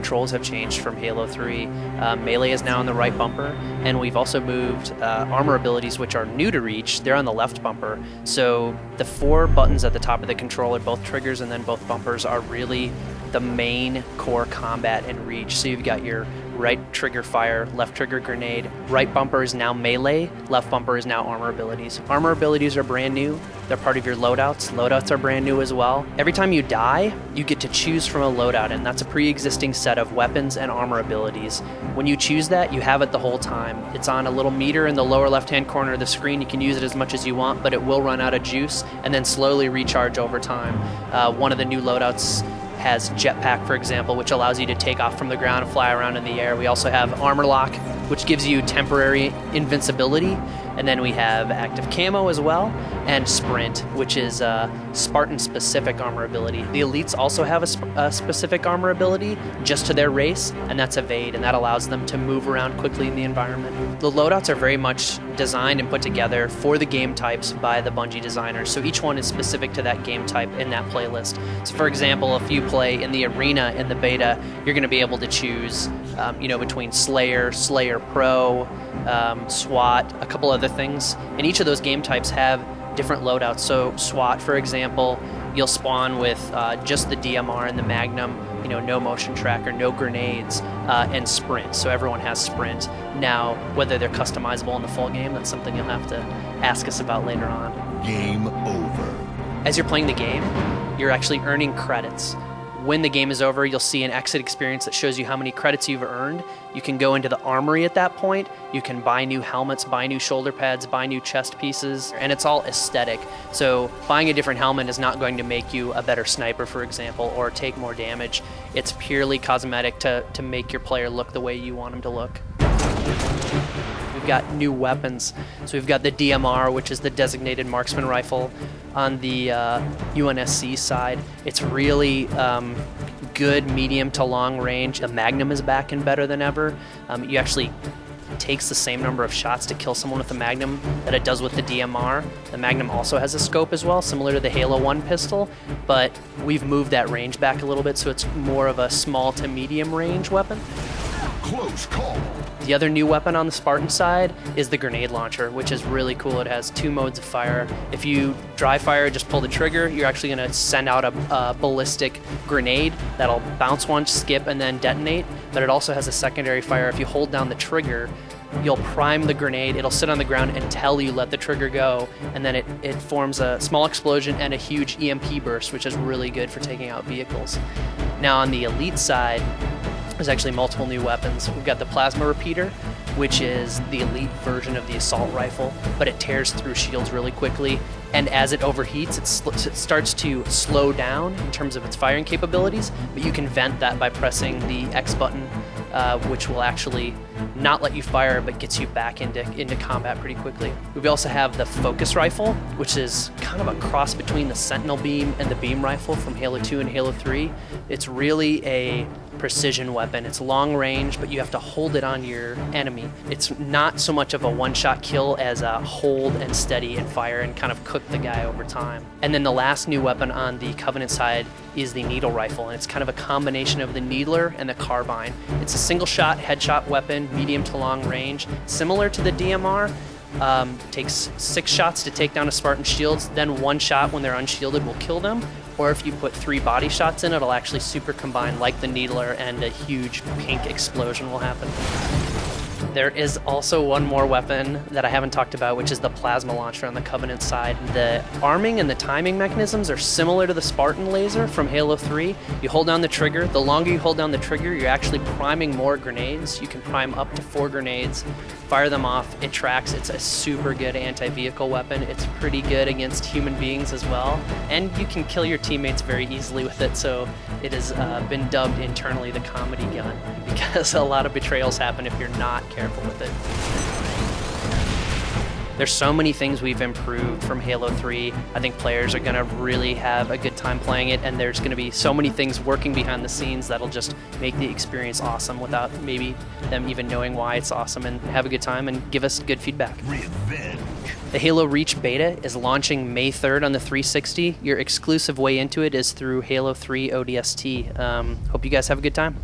controls have changed from Halo 3. Melee is now on the right bumper, and we've also moved armor abilities, which are new to Reach. They're on the left bumper. So the 4 buttons at the top of the controller, both triggers and then both bumpers, are really the main core combat in Reach. So you've got your right trigger fire, left trigger grenade. Right bumper is now melee, left bumper is now armor abilities. Armor abilities are brand new. They're part of your loadouts. Loadouts are brand new as well. Every time you die, you get to choose from a loadout, and that's a pre-existing set of weapons and armor abilities. When you choose that, you have it the whole time. It's on a little meter in the lower left-hand corner of the screen. You can use it as much as you want, but it will run out of juice and then slowly recharge over time. One of the new loadouts has jetpack, for example, which allows you to take off from the ground and fly around in the air. We also have armor lock, which gives you temporary invincibility. And then we have active camo as well, and sprint, which is a Spartan-specific armor ability. The elites also have a specific armor ability just to their race, and that's evade, and that allows them to move around quickly in the environment. The loadouts are very much designed and put together for the game types by the Bungie designers, so each one is specific to that game type in that playlist. So for example, if you play in the arena in the beta, you're going to be able to choose between Slayer, Slayer Pro, SWAT, a couple other things. And each of those game types have different loadouts. So SWAT, for example, you'll spawn with just the DMR and the Magnum, no motion tracker, no grenades, and sprint. So everyone has sprint. Now, whether they're customizable in the full game, that's something you'll have to ask us about later on. Game over. As you're playing the game, you're actually earning credits. When the game is over, you'll see an exit experience that shows you how many credits you've earned. You can go into the armory at that point. You can buy new helmets, buy new shoulder pads, buy new chest pieces, and it's all aesthetic. So buying a different helmet is not going to make you a better sniper, for example, or take more damage. It's purely cosmetic to make your player look the way you want him to look. We've got new weapons. So we've got the DMR, which is the designated marksman rifle. On the UNSC side, it's really good medium to long range. The Magnum is back and better than ever. It actually takes the same number of shots to kill someone with the Magnum that it does with the DMR. The Magnum also has a scope as well, similar to the Halo 1 pistol, but we've moved that range back a little bit, so it's more of a small to medium range weapon. Close call. The other new weapon on the Spartan side is the grenade launcher, which is really cool. It has 2 modes of fire. If you dry fire, just pull the trigger, you're actually going to send out a ballistic grenade that'll bounce once, skip, and then detonate. But it also has a secondary fire. If you hold down the trigger, you'll prime the grenade. It'll sit on the ground until you let the trigger go, and then it forms a small explosion and a huge EMP burst, which is really good for taking out vehicles. Now on the elite side, there's actually multiple new weapons. We've got the plasma repeater, which is the elite version of the assault rifle, but it tears through shields really quickly. And as it overheats, it starts to slow down in terms of its firing capabilities, but you can vent that by pressing the X button, which will actually not let you fire, but gets you back into combat pretty quickly. We also have the focus rifle, which is kind of a cross between the Sentinel beam and the beam rifle from Halo 2 and Halo 3. It's really a precision weapon. It's long range, but you have to hold it on your enemy. It's not so much of a one-shot kill as a hold and steady and fire and kind of cook the guy over time. And then the last new weapon on the Covenant side is the needle rifle, and it's kind of a combination of the needler and the carbine. It's a single-shot headshot weapon, medium to long range, similar to the DMR. Takes 6 shots to take down a Spartan's shields, then 1 shot when they're unshielded will kill them. Or if you put 3 body shots in, it'll actually super combine like the needler, and a huge pink explosion will happen. There is also one more weapon that I haven't talked about, which is the plasma launcher on the Covenant side. The arming and the timing mechanisms are similar to the Spartan laser from Halo 3. You hold down the trigger. The longer you hold down the trigger, you're actually priming more grenades. You can prime up to 4 grenades, fire them off. It tracks. It's a super good anti-vehicle weapon. It's pretty good against human beings as well. And you can kill your teammates very easily with it, so it has been dubbed internally the comedy gun, because a lot of betrayals happen if you're not careful with it. There's so many things we've improved from Halo 3. I think players are going to really have a good time playing it, and there's going to be so many things working behind the scenes that'll just make the experience awesome without maybe them even knowing why it's awesome, and have a good time and give us good feedback. Revenge. The Halo Reach beta is launching May 3rd on the 360. Your exclusive way into it is through Halo 3 ODST. Hope you guys have a good time.